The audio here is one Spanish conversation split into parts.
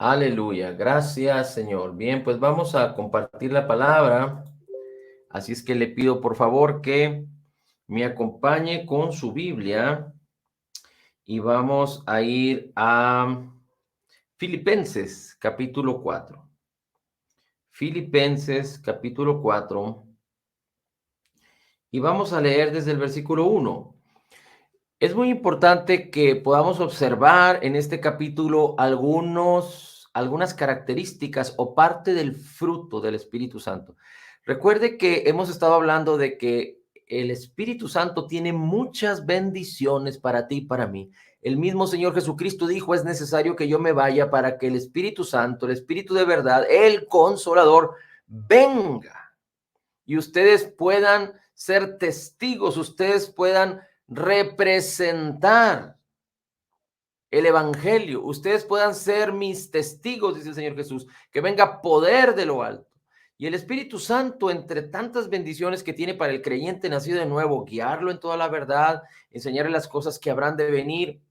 Aleluya. Gracias, Señor. Bien, pues vamos a compartir la palabra. Así es que le pido por favor que me acompañe con su Biblia y vamos a ir a Filipenses capítulo 4. Filipenses capítulo 4 y vamos a leer desde el versículo 1. Es muy importante que podamos observar en este capítulo algunas características o parte del fruto del Espíritu Santo. Recuerde que hemos estado hablando de que el Espíritu Santo tiene muchas bendiciones para ti y para mí. El mismo Señor Jesucristo dijo, es necesario que yo me vaya para que el Espíritu Santo, el Espíritu de verdad, el Consolador, venga y ustedes puedan ser testigos, ustedes puedan representar el evangelio, ustedes puedan ser mis testigos, dice el Señor Jesús, que venga poder de lo alto. Y el Espíritu Santo, entre tantas bendiciones que tiene para el creyente nacido de nuevo, guiarlo en toda la verdad, enseñarle las cosas que habrán de venir,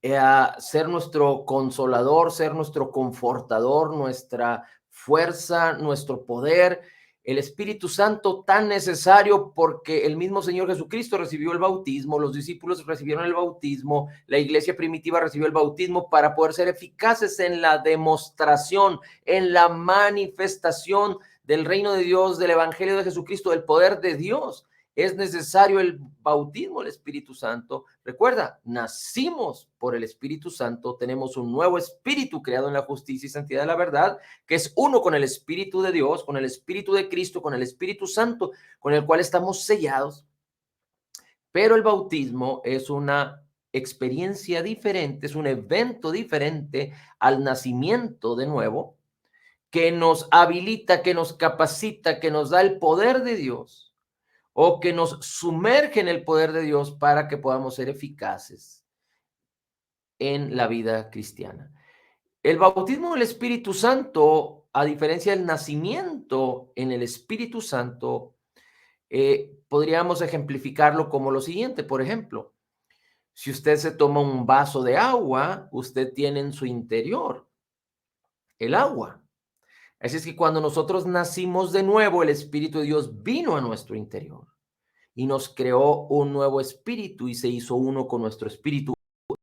ser nuestro consolador, ser nuestro confortador, nuestra fuerza, nuestro poder, el Espíritu Santo tan necesario porque el mismo Señor Jesucristo recibió el bautismo, los discípulos recibieron el bautismo, la iglesia primitiva recibió el bautismo para poder ser eficaces en la demostración, en la manifestación del reino de Dios, del evangelio de Jesucristo, del poder de Dios. Es necesario el bautismo del Espíritu Santo. Recuerda, nacimos por el Espíritu Santo, tenemos un nuevo espíritu creado en la justicia y santidad de la verdad, que es uno con el Espíritu de Dios, con el Espíritu de Cristo, con el Espíritu Santo, con el cual estamos sellados. Pero el bautismo es una experiencia diferente, es un evento diferente al nacimiento de nuevo, que nos habilita, que nos capacita, que nos da el poder de Dios o que nos sumerge en el poder de Dios para que podamos ser eficaces en la vida cristiana. El bautismo del Espíritu Santo, a diferencia del nacimiento en el Espíritu Santo, podríamos ejemplificarlo como lo siguiente. Por ejemplo, si usted se toma un vaso de agua, usted tiene en su interior el agua. Así es que cuando nosotros nacimos de nuevo, el Espíritu de Dios vino a nuestro interior y nos creó un nuevo espíritu y se hizo uno con nuestro espíritu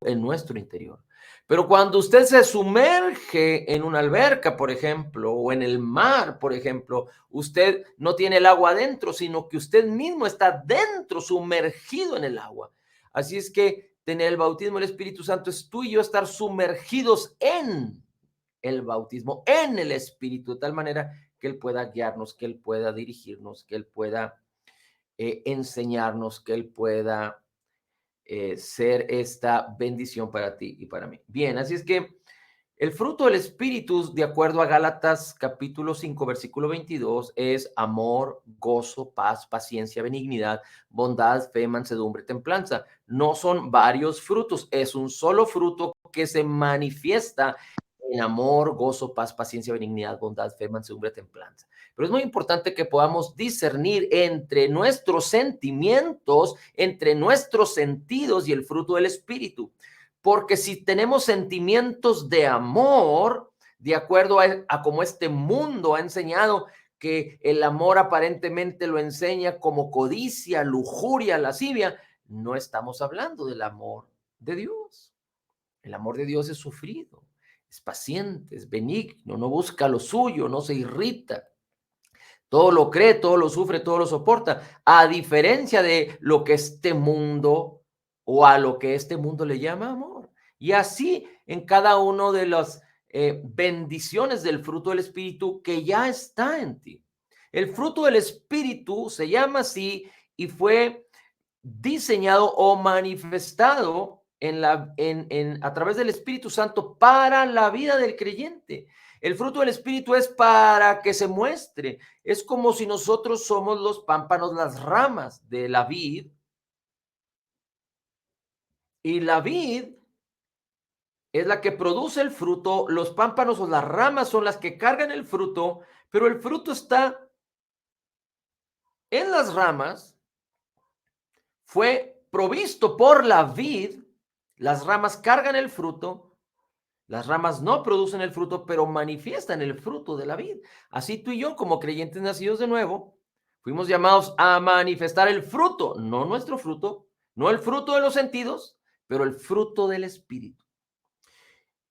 en nuestro interior. Pero cuando usted se sumerge en una alberca, por ejemplo, o en el mar, por ejemplo, usted no tiene el agua adentro, sino que usted mismo está dentro, sumergido en el agua. Así es que tener el bautismo del Espíritu Santo es tú y yo estar sumergidos en el bautismo, en el Espíritu, de tal manera que Él pueda guiarnos, que Él pueda dirigirnos, que Él pueda enseñarnos, que Él pueda ser esta bendición para ti y para mí. Bien, así es que el fruto del Espíritu, de acuerdo a Gálatas capítulo 5, versículo 22, es amor, gozo, paz, paciencia, benignidad, bondad, fe, mansedumbre, templanza. No son varios frutos, es un solo fruto que se manifiesta en amor, gozo, paz, paciencia, benignidad, bondad, fe, mansedumbre, templanza. Pero es muy importante que podamos discernir entre nuestros sentimientos, entre nuestros sentidos y el fruto del Espíritu. Porque si tenemos sentimientos de amor, de acuerdo a como este mundo ha enseñado que el amor aparentemente lo enseña como codicia, lujuria, lascivia, no estamos hablando del amor de Dios. El amor de Dios es sufrido, es paciente, es benigno, no busca lo suyo, no se irrita. Todo lo cree, todo lo sufre, todo lo soporta. A diferencia de lo que este mundo o a lo que este mundo le llama amor. Y así en cada uno de las bendiciones del fruto del Espíritu que ya está en ti. El fruto del Espíritu se llama así y fue diseñado o manifestado a través del Espíritu Santo para la vida del creyente. El fruto del Espíritu es para que se muestre. Es como si nosotros somos los pámpanos, las ramas de la vid, y la vid es la que produce el fruto, los pámpanos o las ramas son las que cargan el fruto, pero el fruto está en las ramas, fue provisto por la vid, las ramas cargan el fruto, Las ramas no producen el fruto, pero manifiestan el fruto de la vid. Así tú y yo, como creyentes nacidos de nuevo, fuimos llamados a manifestar el fruto, no nuestro fruto, no el fruto de los sentidos, pero el fruto del Espíritu.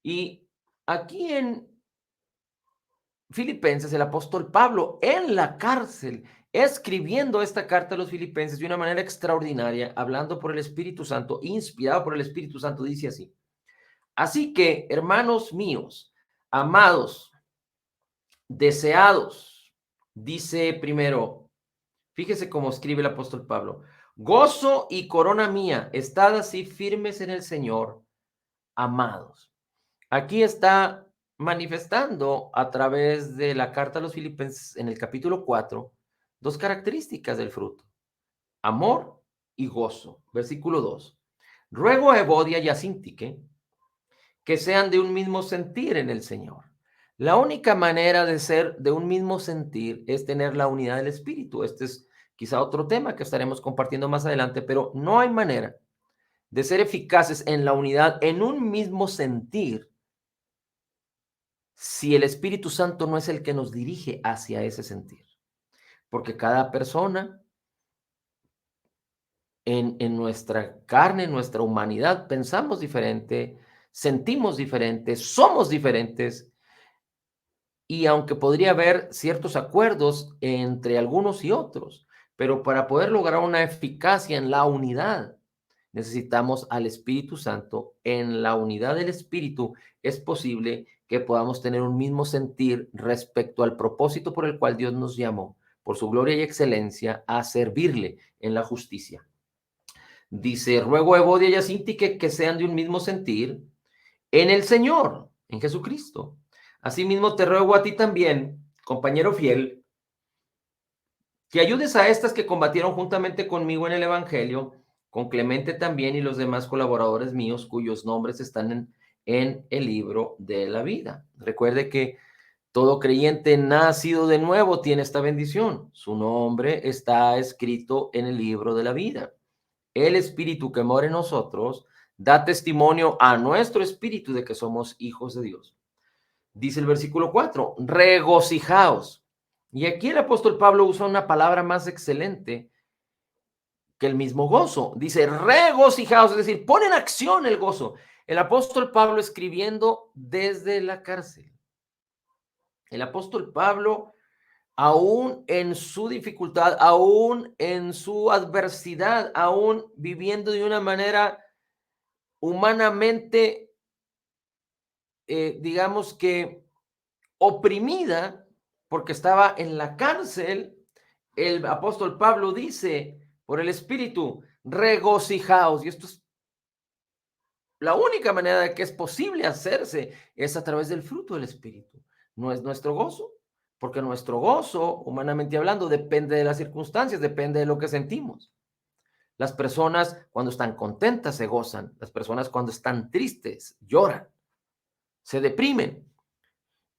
Y aquí en Filipenses, el apóstol Pablo, en la cárcel, escribiendo esta carta a los filipenses de una manera extraordinaria, hablando por el Espíritu Santo, inspirado por el Espíritu Santo, dice así: así que, hermanos míos, amados, deseados, dice primero, fíjese cómo escribe el apóstol Pablo: gozo y corona mía, estad así firmes en el Señor, amados. Aquí está manifestando a través de la carta a los filipenses en el capítulo 4 dos características del fruto: amor y gozo. Versículo 2: ruego a Evodia y a Síntique que sean de un mismo sentir en el Señor. La única manera de ser de un mismo sentir es tener la unidad del Espíritu. Este es quizá otro tema que estaremos compartiendo más adelante, pero no hay manera de ser eficaces en la unidad, en un mismo sentir, si el Espíritu Santo no es el que nos dirige hacia ese sentir. Porque cada persona en nuestra carne, en nuestra humanidad, pensamos diferente, sentimos diferente, somos diferentes. Y aunque podría haber ciertos acuerdos entre algunos y otros, pero para poder lograr una eficacia en la unidad, necesitamos al Espíritu Santo. En la unidad del Espíritu es posible que podamos tener un mismo sentir respecto al propósito por el cual Dios nos llamó, por su gloria y excelencia, a servirle en la justicia. Dice: ruego a Evodia y a Síntique que sean de un mismo sentir en el Señor, en Jesucristo. Asimismo te ruego a ti también, compañero fiel, que ayudes a estas que combatieron juntamente conmigo en el Evangelio, con Clemente también y los demás colaboradores míos cuyos nombres están en el libro de la vida. Recuerde que todo creyente nacido de nuevo tiene esta bendición. Su nombre está escrito en el libro de la vida. El Espíritu que mora en nosotros da testimonio a nuestro espíritu de que somos hijos de Dios. Dice el versículo 4, regocijaos. Y aquí el apóstol Pablo usa una palabra más excelente que el mismo gozo. Dice regocijaos, es decir, pone en acción el gozo. El apóstol Pablo escribiendo desde la cárcel. El apóstol Pablo, aún en su dificultad, aún en su adversidad, aún viviendo de una manera humanamente, digamos que oprimida, porque estaba en la cárcel, el apóstol Pablo dice por el Espíritu, regocijaos. Y esto es la única manera de que es posible hacerse, es a través del fruto del Espíritu. No es nuestro gozo, porque nuestro gozo, humanamente hablando, depende de las circunstancias, depende de lo que sentimos. Las personas cuando están contentas se gozan, las personas cuando están tristes lloran, se deprimen.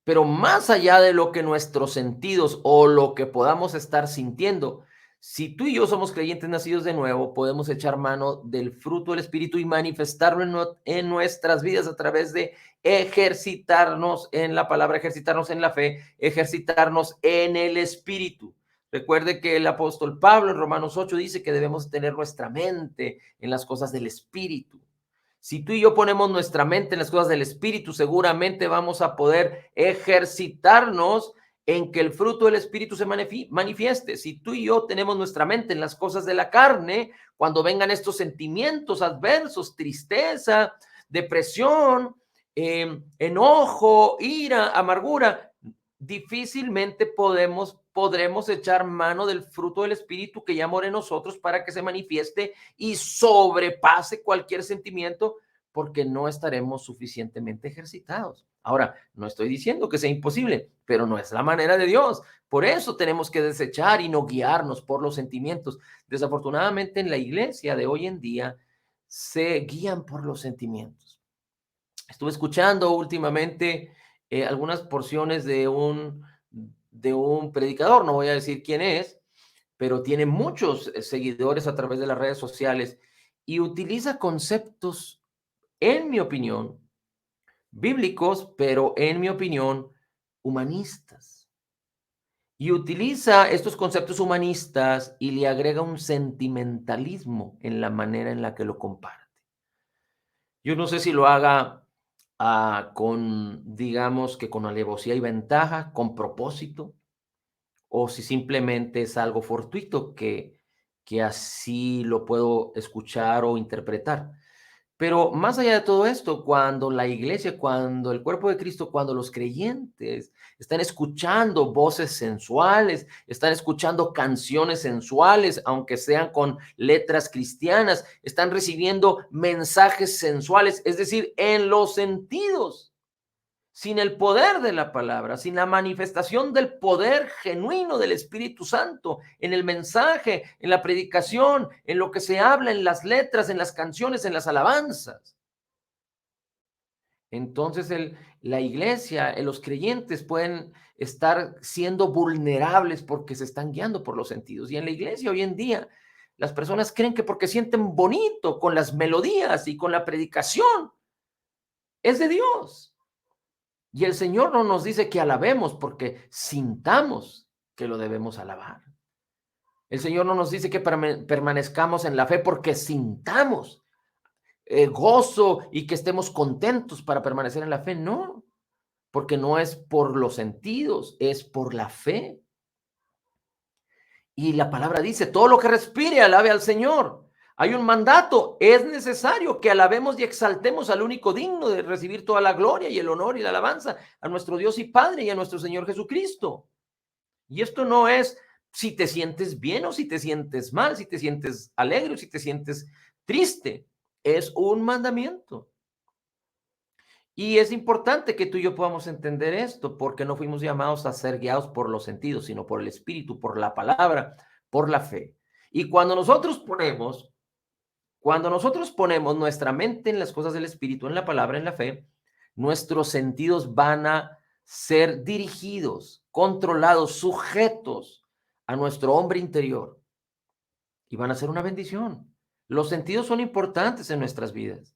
Pero más allá de lo que nuestros sentidos o lo que podamos estar sintiendo, si tú y yo somos creyentes nacidos de nuevo, podemos echar mano del fruto del Espíritu y manifestarlo en nuestras vidas a través de ejercitarnos en la palabra, ejercitarnos en la fe, ejercitarnos en el Espíritu. Recuerde que el apóstol Pablo en Romanos 8 dice que debemos tener nuestra mente en las cosas del Espíritu. Si tú y yo ponemos nuestra mente en las cosas del Espíritu, seguramente vamos a poder ejercitarnos en que el fruto del Espíritu se manifieste. Si tú y yo tenemos nuestra mente en las cosas de la carne, cuando vengan estos sentimientos adversos, tristeza, depresión, enojo, ira, amargura, difícilmente podremos echar mano del fruto del Espíritu que ya mora en nosotros para que se manifieste y sobrepase cualquier sentimiento, porque no estaremos suficientemente ejercitados. Ahora, no estoy diciendo que sea imposible, pero no es la manera de Dios. Por eso tenemos que desechar y no guiarnos por los sentimientos. Desafortunadamente en la iglesia de hoy en día se guían por los sentimientos. Estuve escuchando últimamente algunas porciones de un predicador, no voy a decir quién es, pero tiene muchos seguidores a través de las redes sociales y utiliza conceptos, en mi opinión, bíblicos, pero en mi opinión, humanistas. Y utiliza estos conceptos humanistas y le agrega un sentimentalismo en la manera en la que lo comparte. Yo no sé si lo haga con, digamos que con alevosía y ventaja, con propósito, o si simplemente es algo fortuito que así lo puedo escuchar o interpretar. Pero más allá de todo esto, cuando la iglesia, cuando el cuerpo de Cristo, cuando los creyentes están escuchando voces sensuales, están escuchando canciones sensuales, aunque sean con letras cristianas, están recibiendo mensajes sensuales, es decir, en los sentidos, sin el poder de la palabra, sin la manifestación del poder genuino del Espíritu Santo, en el mensaje, en la predicación, en lo que se habla, en las letras, en las canciones, en las alabanzas. Entonces la iglesia, los creyentes pueden estar siendo vulnerables porque se están guiando por los sentidos. Y en la iglesia hoy en día, las personas creen que porque sienten bonito con las melodías y con la predicación, es de Dios. Y el Señor no nos dice que alabemos porque sintamos que lo debemos alabar. El Señor no nos dice que permanezcamos en la fe porque sintamos gozo y que estemos contentos para permanecer en la fe. No, porque no es por los sentidos, es por la fe. Y la palabra dice, todo lo que respire, alabe al Señor. Hay un mandato, es necesario que alabemos y exaltemos al único digno de recibir toda la gloria y el honor y la alabanza, a nuestro Dios y Padre y a nuestro Señor Jesucristo. Y esto no es si te sientes bien o si te sientes mal, si te sientes alegre o si te sientes triste. Es un mandamiento. Y es importante que tú y yo podamos entender esto, porque no fuimos llamados a ser guiados por los sentidos, sino por el Espíritu, por la palabra, por la fe. Y cuando nosotros ponemos nuestra mente en las cosas del Espíritu, en la palabra, en la fe, nuestros sentidos van a ser dirigidos, controlados, sujetos a nuestro hombre interior y van a ser una bendición. Los sentidos son importantes en nuestras vidas,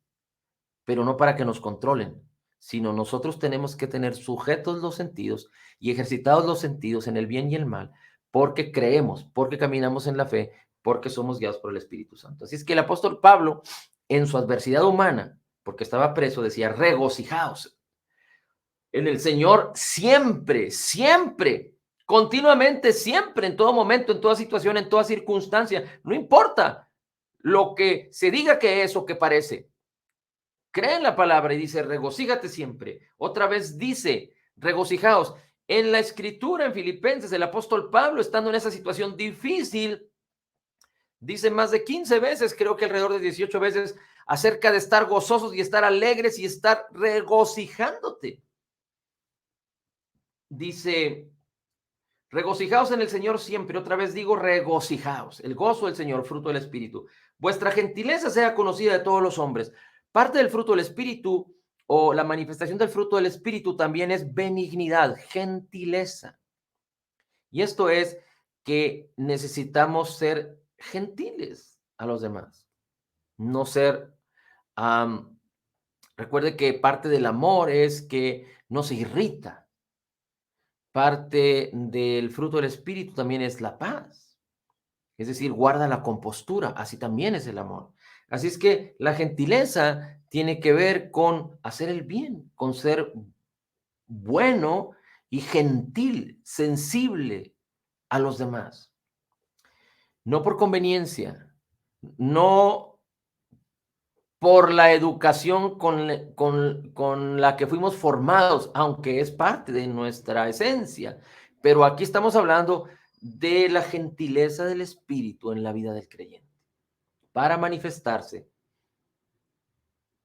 pero no para que nos controlen, sino nosotros tenemos que tener sujetos los sentidos y ejercitados los sentidos en el bien y el mal, porque creemos, porque caminamos en la fe, porque somos guiados por el Espíritu Santo. Así es que el apóstol Pablo, en su adversidad humana, porque estaba preso, decía, regocijaos en el Señor siempre, siempre, continuamente, siempre, en todo momento, en toda situación, en toda circunstancia, no importa lo que se diga que es o que parece. Cree en la palabra y dice, regocíjate siempre. Otra vez dice, regocijaos. En la escritura, en Filipenses, el apóstol Pablo, estando en esa situación difícil, dice más de 15 veces, creo que alrededor de 18 veces, acerca de estar gozosos y estar alegres y estar regocijándote. Dice, regocijaos en el Señor siempre. Otra vez digo, regocijaos. El gozo del Señor, fruto del Espíritu. Vuestra gentileza sea conocida de todos los hombres. Parte del fruto del Espíritu o la manifestación del fruto del Espíritu también es benignidad, gentileza. Y esto es que necesitamos ser gentiles a los demás. No ser, recuerde que parte del amor es que no se irrita. Parte del fruto del Espíritu también es la paz. Es decir, guarda la compostura. Así también es el amor. Así es que la gentileza tiene que ver con hacer el bien, con ser bueno y gentil, sensible a los demás. No por conveniencia, no por la educación con la que fuimos formados, aunque es parte de nuestra esencia. Pero aquí estamos hablando de la gentileza del Espíritu en la vida del creyente, para manifestarse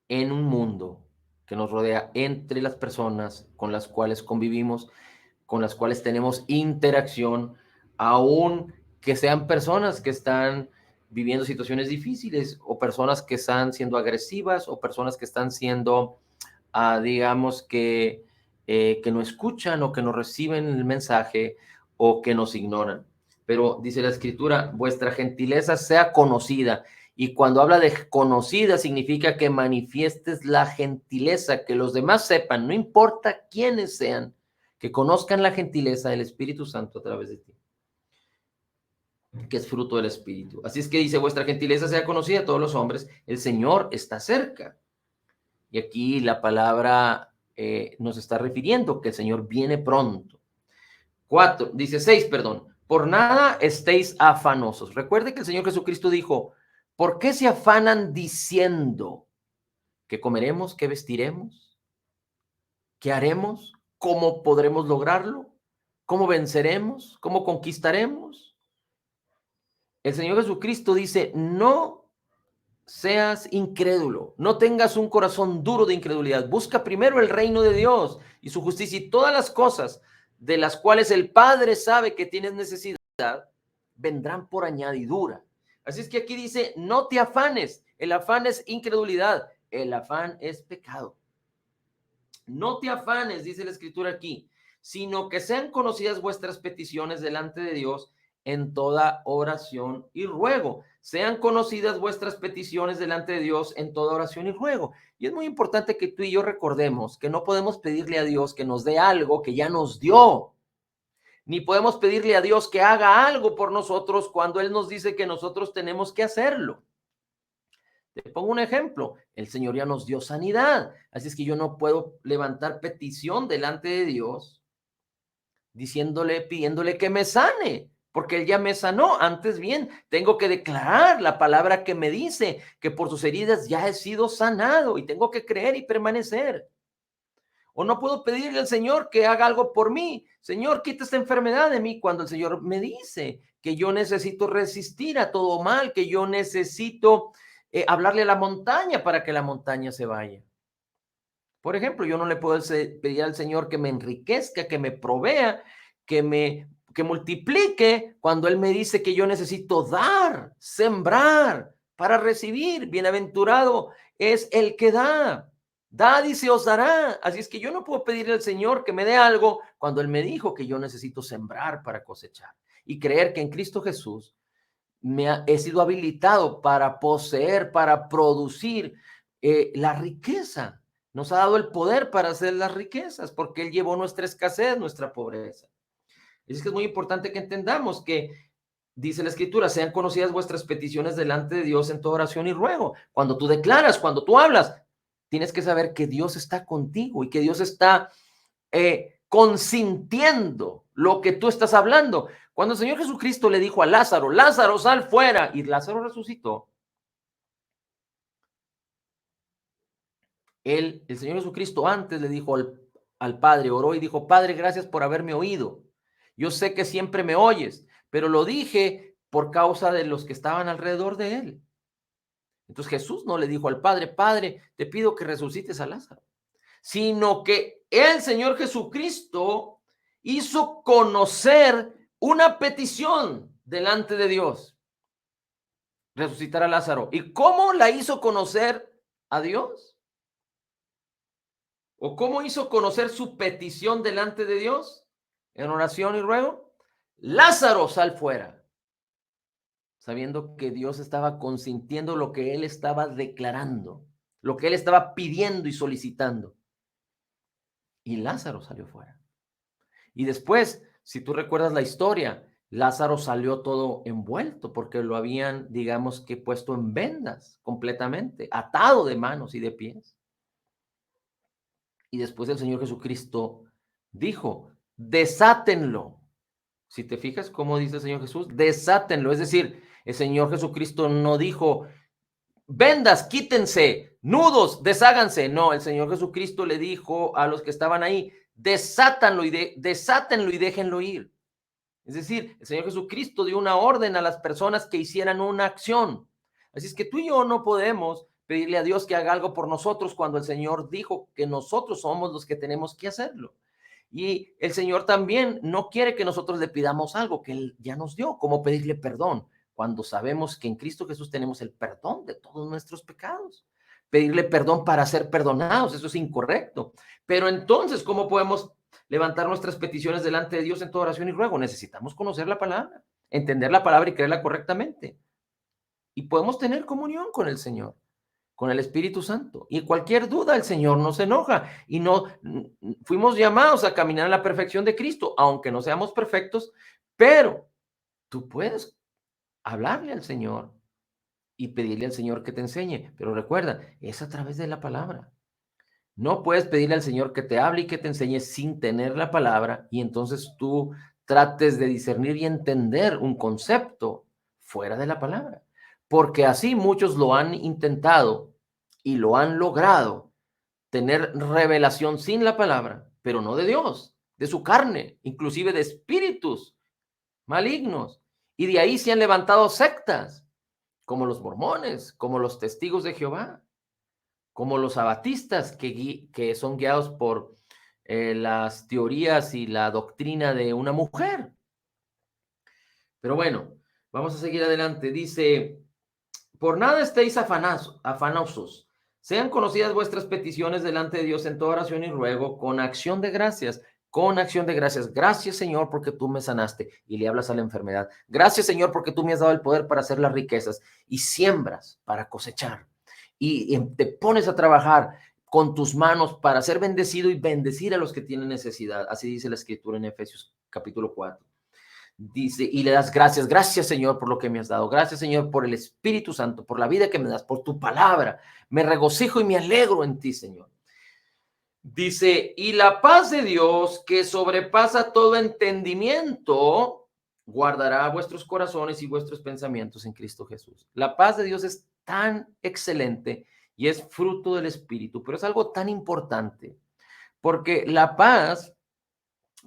en un mundo que nos rodea, entre las personas con las cuales convivimos, con las cuales tenemos interacción, aún que sean personas que están viviendo situaciones difíciles o personas que están siendo agresivas o personas que están siendo, digamos, que no escuchan o que no reciben el mensaje o que nos ignoran. Pero dice la Escritura, vuestra gentileza sea conocida. Y cuando habla de conocida, significa que manifiestes la gentileza, que los demás sepan, no importa quiénes sean, que conozcan la gentileza del Espíritu Santo a través de ti, que es fruto del Espíritu. Así es que dice, vuestra gentileza sea conocida a todos los hombres, el Señor está cerca. Y aquí la palabra nos está refiriendo que el Señor viene pronto. 6, perdón. Por nada estéis afanosos. Recuerde que el Señor Jesucristo dijo, ¿por qué se afanan diciendo qué comeremos, qué vestiremos, qué haremos, cómo podremos lograrlo, cómo venceremos, cómo conquistaremos? El Señor Jesucristo dice, no seas incrédulo, no tengas un corazón duro de incredulidad. Busca primero el reino de Dios y su justicia, y todas las cosas de las cuales el Padre sabe que tienes necesidad vendrán por añadidura. Así es que aquí dice, no te afanes. El afán es incredulidad, el afán es pecado. No te afanes, dice la Escritura aquí, sino que sean conocidas vuestras peticiones delante de Dios en toda oración y ruego. Sean conocidas vuestras peticiones delante de Dios en toda oración y ruego. Y es muy importante que tú y yo recordemos que no podemos pedirle a Dios que nos dé algo que ya nos dio, ni podemos pedirle a Dios que haga algo por nosotros cuando Él nos dice que nosotros tenemos que hacerlo. Te pongo un ejemplo, el Señor ya nos dio sanidad, así es que yo no puedo levantar petición delante de Dios pidiéndole que me sane, porque Él ya me sanó. Antes bien, tengo que declarar la palabra que me dice que por sus heridas ya he sido sanado y tengo que creer y permanecer. O no puedo pedirle al Señor que haga algo por mí. Señor, quita esta enfermedad de mí, cuando el Señor me dice que yo necesito resistir a todo mal, que yo necesito hablarle a la montaña para que la montaña se vaya. Por ejemplo, yo no le puedo pedir al Señor que me enriquezca, que me provea, que multiplique, cuando Él me dice que yo necesito dar, sembrar para recibir. Bienaventurado es el que da. Dad y se os dará. Así es que yo no puedo pedirle al Señor que me dé algo cuando Él me dijo que yo necesito sembrar para cosechar. Y creer que en Cristo Jesús he sido habilitado para poseer, para producir la riqueza. Nos ha dado el poder para hacer las riquezas, porque Él llevó nuestra escasez, nuestra pobreza. Es que es muy importante que entendamos que, dice la Escritura, sean conocidas vuestras peticiones delante de Dios en toda oración y ruego. Cuando tú declaras, cuando tú hablas, tienes que saber que Dios está contigo y que Dios está consintiendo lo que tú estás hablando. Cuando el Señor Jesucristo le dijo a Lázaro, Lázaro, sal fuera, y Lázaro resucitó, el Señor Jesucristo antes le dijo al Padre, oró y dijo, Padre, gracias por haberme oído. Yo sé que siempre me oyes, pero lo dije por causa de los que estaban alrededor de él. Entonces Jesús no le dijo al Padre, Padre, te pido que resucites a Lázaro, sino que el Señor Jesucristo hizo conocer una petición delante de Dios, resucitar a Lázaro. ¿Y cómo la hizo conocer a Dios? ¿O cómo hizo conocer su petición delante de Dios? En oración y ruego. Lázaro, sal fuera. Sabiendo que Dios estaba consintiendo lo que él estaba declarando, lo que él estaba pidiendo y solicitando. Y Lázaro salió fuera. Y después, si tú recuerdas la historia, Lázaro salió todo envuelto porque lo habían, digamos que puesto en vendas completamente, atado de manos y de pies. Y después el Señor Jesucristo dijo, desátenlo. Si te fijas cómo dice el Señor Jesús, desátenlo. Es decir, el Señor Jesucristo no dijo, vendas, quítense, nudos, desháganse. No, el Señor Jesucristo le dijo a los que estaban ahí, desátenlo y déjenlo ir. Es decir, el Señor Jesucristo dio una orden a las personas que hicieran una acción. Así es que tú y yo no podemos pedirle a Dios que haga algo por nosotros cuando el Señor dijo que nosotros somos los que tenemos que hacerlo. Y el Señor también no quiere que nosotros le pidamos algo que Él ya nos dio, como pedirle perdón, cuando sabemos que en Cristo Jesús tenemos el perdón de todos nuestros pecados. Pedirle perdón para ser perdonados, eso es incorrecto. Pero entonces, ¿cómo podemos levantar nuestras peticiones delante de Dios en toda oración y ruego? Necesitamos conocer la palabra, entender la palabra y creerla correctamente. y podemos tener comunión con el Señor, con el Espíritu Santo. Y cualquier duda, el Señor no se enoja. Y no fuimos llamados a caminar en la perfección de Cristo, aunque no seamos perfectos, pero tú puedes hablarle al Señor y pedirle al Señor que te enseñe. Pero recuerda, es a través de la palabra. No puedes pedirle al Señor que te hable y que te enseñe sin tener la palabra y entonces tú trates de discernir y entender un concepto fuera de la palabra. Porque así muchos lo han intentado y lo han logrado tener revelación sin la palabra, pero no de Dios, de su carne, inclusive de espíritus malignos. Y de ahí se han levantado sectas, como los mormones, como los testigos de Jehová, como los abatistas que son guiados por las teorías y la doctrina de una mujer. Pero bueno, vamos a seguir adelante. Dice, por nada estéis afanosos. Sean conocidas vuestras peticiones delante de Dios en toda oración y ruego con acción de gracias. Con acción de gracias. Gracias, Señor, porque tú me sanaste. Y le hablas a la enfermedad. Gracias, Señor, porque tú me has dado el poder para hacer las riquezas. Y siembras para cosechar. Y te pones a trabajar con tus manos para ser bendecido y bendecir a los que tienen necesidad. Así dice la Escritura en Efesios capítulo 4. Dice, y le das gracias, gracias Señor por lo que me has dado, gracias Señor por el Espíritu Santo, por la vida que me das, por tu palabra. Me regocijo y me alegro en ti, Señor. Dice, y la paz de Dios que sobrepasa todo entendimiento, guardará vuestros corazones y vuestros pensamientos en Cristo Jesús. La paz de Dios es tan excelente y es fruto del Espíritu, pero es algo tan importante, porque la paz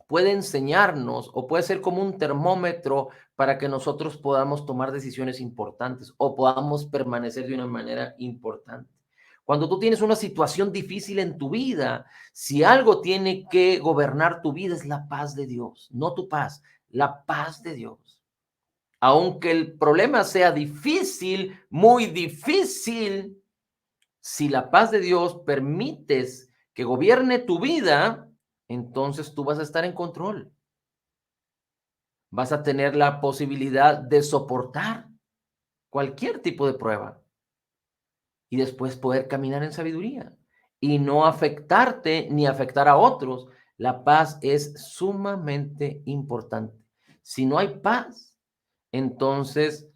puede enseñarnos o puede ser como un termómetro para que nosotros podamos tomar decisiones importantes o podamos permanecer de una manera importante. Cuando tú tienes una situación difícil en tu vida, si algo tiene que gobernar tu vida es la paz de Dios, no tu paz, la paz de Dios. Aunque el problema sea difícil, muy difícil, si la paz de Dios permites que gobierne tu vida, entonces tú vas a estar en control. Vas a tener la posibilidad de soportar cualquier tipo de prueba y después poder caminar en sabiduría y no afectarte ni afectar a otros. La paz es sumamente importante. Si no hay paz, entonces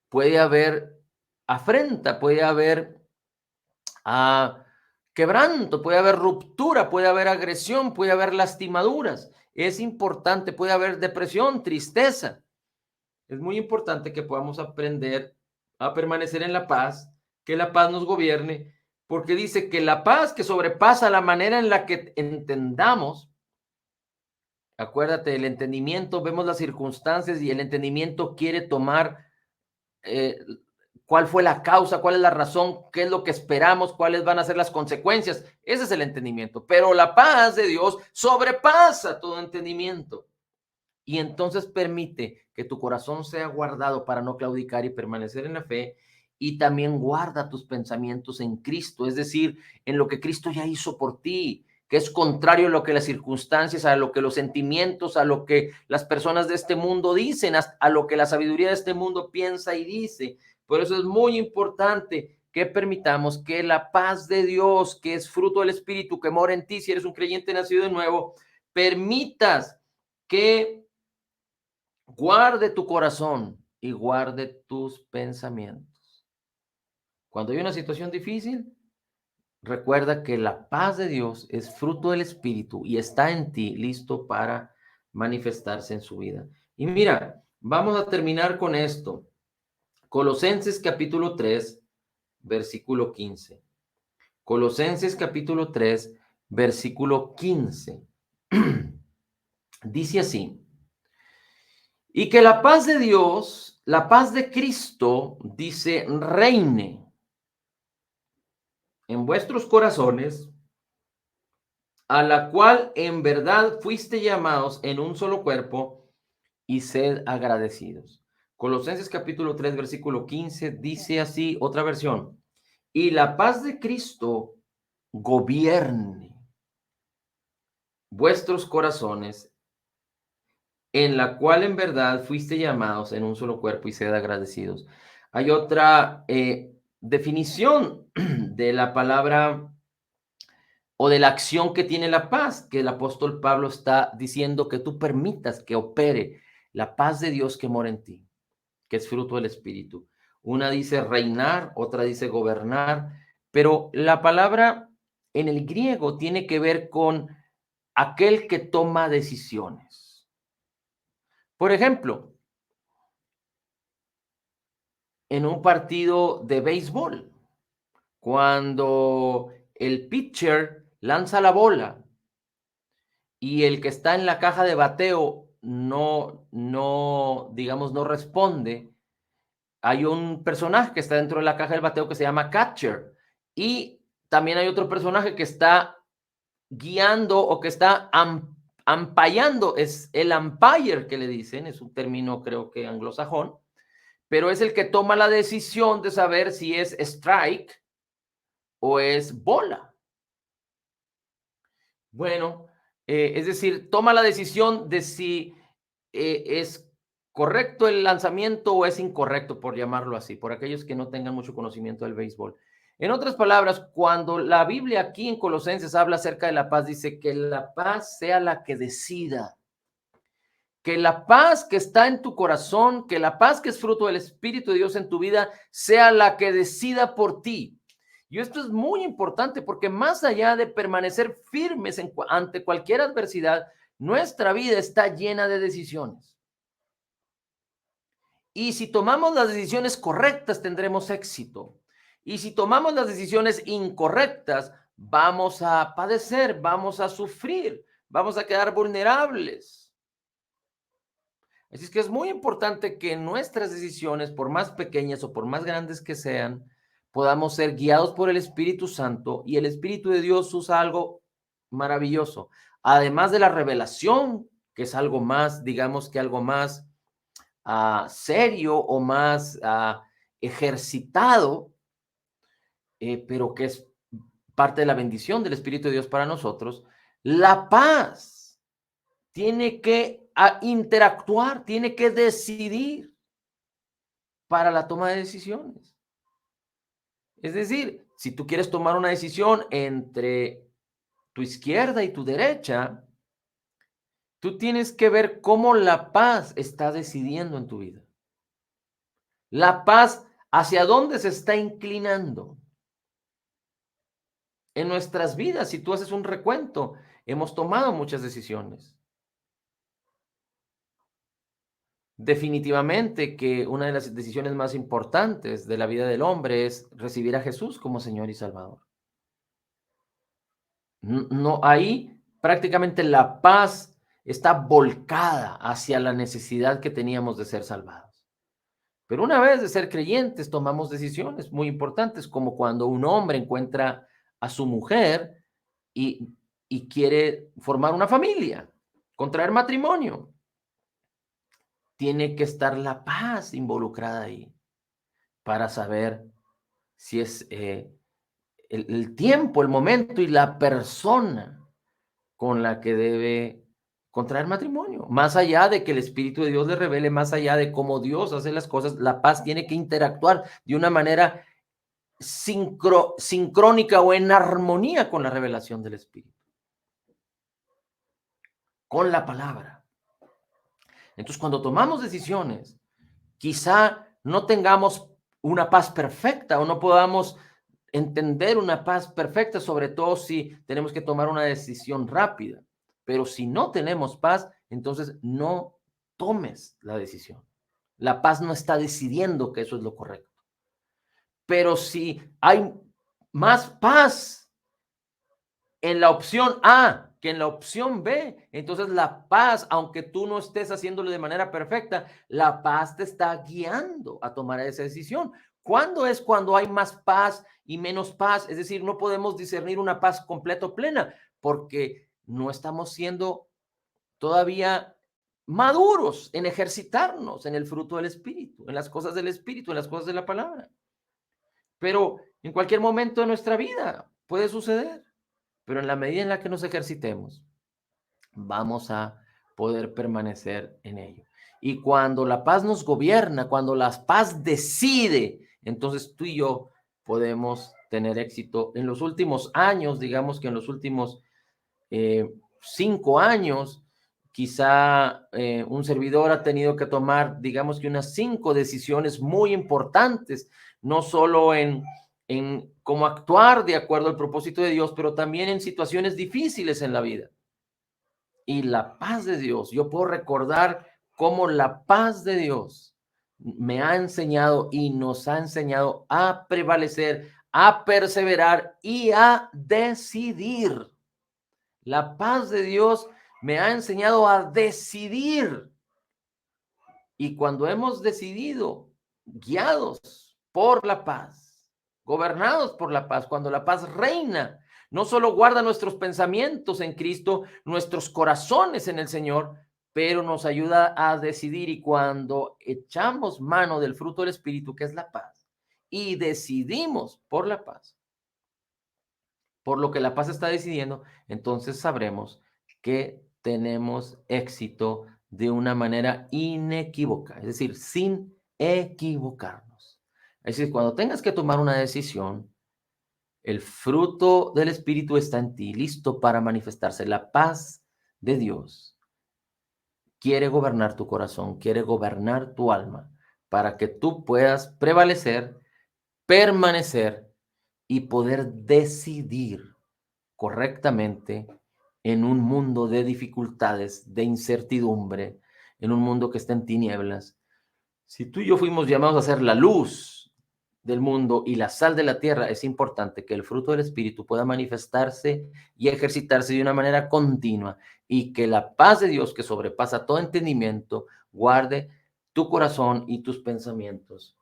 puede haber afrenta, puede haber quebranto, puede haber ruptura, puede haber agresión, puede haber lastimaduras. Es importante, puede haber depresión, tristeza. Es muy importante que podamos aprender a permanecer en la paz, que la paz nos gobierne, porque dice que la paz que sobrepasa la manera en la que entendamos, acuérdate, el entendimiento, vemos las circunstancias y el entendimiento quiere tomar eh, cuál fue la causa, cuál es la razón, qué es lo que esperamos, cuáles van a ser las consecuencias. Ese es el entendimiento, pero la paz de Dios sobrepasa todo entendimiento. Y entonces permite que tu corazón sea guardado para no claudicar y permanecer en la fe. Y también guarda tus pensamientos en Cristo, es decir, en lo que Cristo ya hizo por ti, que es contrario a lo que las circunstancias, a lo que los sentimientos, a lo que las personas de este mundo dicen, a lo que la sabiduría de este mundo piensa y dice. Por eso es muy importante que permitamos que la paz de Dios, que es fruto del Espíritu, que mora en ti, si eres un creyente nacido de nuevo, permitas que guarde tu corazón y guarde tus pensamientos. Cuando hay una situación difícil, recuerda que la paz de Dios es fruto del Espíritu y está en ti, listo para manifestarse en su vida. Y mira, vamos a terminar con esto. Colosenses capítulo 3, versículo 15. Colosenses capítulo 3, versículo 15. Dice así: y que la paz de Dios, la paz de Cristo, dice, reine en vuestros corazones, a la cual en verdad fuiste llamados en un solo cuerpo, y sed agradecidos. Colosenses capítulo 3, versículo 15, dice así, otra versión: y la paz de Cristo gobierne vuestros corazones, en la cual en verdad fuiste llamados en un solo cuerpo y sed agradecidos. Hay otra definición de la palabra o de la acción que tiene la paz, que el apóstol Pablo está diciendo que tú permitas que opere la paz de Dios que mora en ti, que es fruto del Espíritu. Una dice reinar, otra dice gobernar, pero la palabra en el griego tiene que ver con aquel que toma decisiones. Por ejemplo, en un partido de béisbol, cuando el pitcher lanza la bola y el que está en la caja de bateo digamos, no responde, hay un personaje que está dentro de la caja del bateo que se llama catcher y también hay otro personaje que está guiando o que está ampallando, es el umpire que le dicen, es un término creo que anglosajón, pero es el que toma la decisión de saber si es strike o es bola. Bueno, es decir, toma la decisión de si es correcto el lanzamiento o es incorrecto, por llamarlo así, por aquellos que no tengan mucho conocimiento del béisbol. En otras palabras, cuando la Biblia aquí en Colosenses habla acerca de la paz, dice que la paz sea la que decida, que la paz que está en tu corazón, que la paz que es fruto del Espíritu de Dios en tu vida, sea la que decida por ti. Y esto es muy importante porque más allá de permanecer firmes ante cualquier adversidad, nuestra vida está llena de decisiones. Y si tomamos las decisiones correctas, tendremos éxito. Y si tomamos las decisiones incorrectas, vamos a padecer, vamos a sufrir, vamos a quedar vulnerables. Así es que es muy importante que nuestras decisiones, por más pequeñas o por más grandes que sean, podamos ser guiados por el Espíritu Santo, y el Espíritu de Dios usa algo maravilloso. Además de la revelación, que es algo más, digamos que algo más serio o más ejercitado, pero que es parte de la bendición del Espíritu de Dios para nosotros. La paz tiene que interactuar, tiene que decidir para la toma de decisiones. Es decir, si tú quieres tomar una decisión entre tu izquierda y tu derecha, tú tienes que ver cómo la paz está decidiendo en tu vida. La paz, ¿hacia dónde se está inclinando? En nuestras vidas, si tú haces un recuento, hemos tomado muchas decisiones. Definitivamente que una de las decisiones más importantes de la vida del hombre es recibir a Jesús como Señor y Salvador. No, ahí prácticamente la paz está volcada hacia la necesidad que teníamos de ser salvados. Pero una vez de ser creyentes, tomamos decisiones muy importantes, como cuando un hombre encuentra a su mujer y, y quiere formar una familia, contraer matrimonio. Tiene que estar la paz involucrada ahí para saber si es el tiempo, el momento y la persona con la que debe contraer matrimonio. Más allá de que el Espíritu de Dios le revele, más allá de cómo Dios hace las cosas, la paz tiene que interactuar de una manera sincrónica o en armonía con la revelación del Espíritu, con la palabra. Entonces, cuando tomamos decisiones, quizá no tengamos una paz perfecta o no podamos entender una paz perfecta, sobre todo si tenemos que tomar una decisión rápida. Pero si no tenemos paz, entonces no tomes la decisión. La paz no está decidiendo que eso es lo correcto. Pero si hay más paz en la opción A que en la opción B, entonces la paz, aunque tú no estés haciéndolo de manera perfecta, la paz te está guiando a tomar esa decisión. ¿Cuándo es cuando hay más paz y menos paz? Es decir, no podemos discernir una paz completa o plena porque no estamos siendo todavía maduros en ejercitarnos en el fruto del Espíritu, en las cosas del Espíritu, en las cosas de la palabra. Pero en cualquier momento de nuestra vida puede suceder. Pero en la medida en la que nos ejercitemos, vamos a poder permanecer en ello. Y cuando la paz nos gobierna, cuando la paz decide, entonces tú y yo podemos tener éxito. En los últimos años, digamos que en los últimos 5 años, quizá un servidor ha tenido que tomar, digamos que unas 5 decisiones muy importantes, no solo en cómo actuar de acuerdo al propósito de Dios, pero también en situaciones difíciles en la vida. Y la paz de Dios, yo puedo recordar cómo la paz de Dios me ha enseñado y nos ha enseñado a prevalecer, a perseverar y a decidir. La paz de Dios me ha enseñado a decidir. Y cuando hemos decidido, guiados por la paz, gobernados por la paz, cuando la paz reina, no solo guarda nuestros pensamientos en Cristo, nuestros corazones en el Señor, pero nos ayuda a decidir. Y cuando echamos mano del fruto del Espíritu, que es la paz, y decidimos por la paz, por lo que la paz está decidiendo, entonces sabremos que tenemos éxito de una manera inequívoca, es decir, sin equivocarnos. Es decir, cuando tengas que tomar una decisión, el fruto del Espíritu está en ti, listo para manifestarse. La paz de Dios quiere gobernar tu corazón, quiere gobernar tu alma, para que tú puedas prevalecer, permanecer y poder decidir correctamente en un mundo de dificultades, de incertidumbre, en un mundo que está en tinieblas. Si tú y yo fuimos llamados a ser la luz del mundo y la sal de la tierra, es importante que el fruto del Espíritu pueda manifestarse y ejercitarse de una manera continua, y que la paz de Dios, que sobrepasa todo entendimiento, guarde tu corazón y tus pensamientos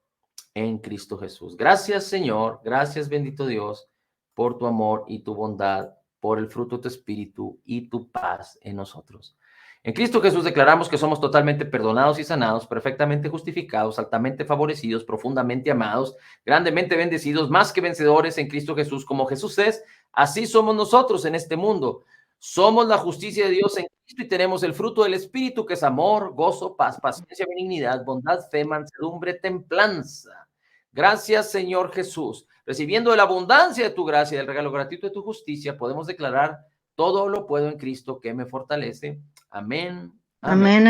en Cristo Jesús. Gracias, Señor. Gracias, bendito Dios, por tu amor y tu bondad, por el fruto de tu Espíritu y tu paz en nosotros. En Cristo Jesús declaramos que somos totalmente perdonados y sanados, perfectamente justificados, altamente favorecidos, profundamente amados, grandemente bendecidos, más que vencedores en Cristo Jesús. Como Jesús es, así somos nosotros en este mundo. Somos la justicia de Dios en Cristo y tenemos el fruto del Espíritu, que es amor, gozo, paz, paciencia, benignidad, bondad, fe, mansedumbre, templanza. Gracias, Señor Jesús. Recibiendo de la abundancia de tu gracia y del regalo gratuito de tu justicia, podemos declarar: todo lo puedo en Cristo que me fortalece. Amén. Amén. Amén.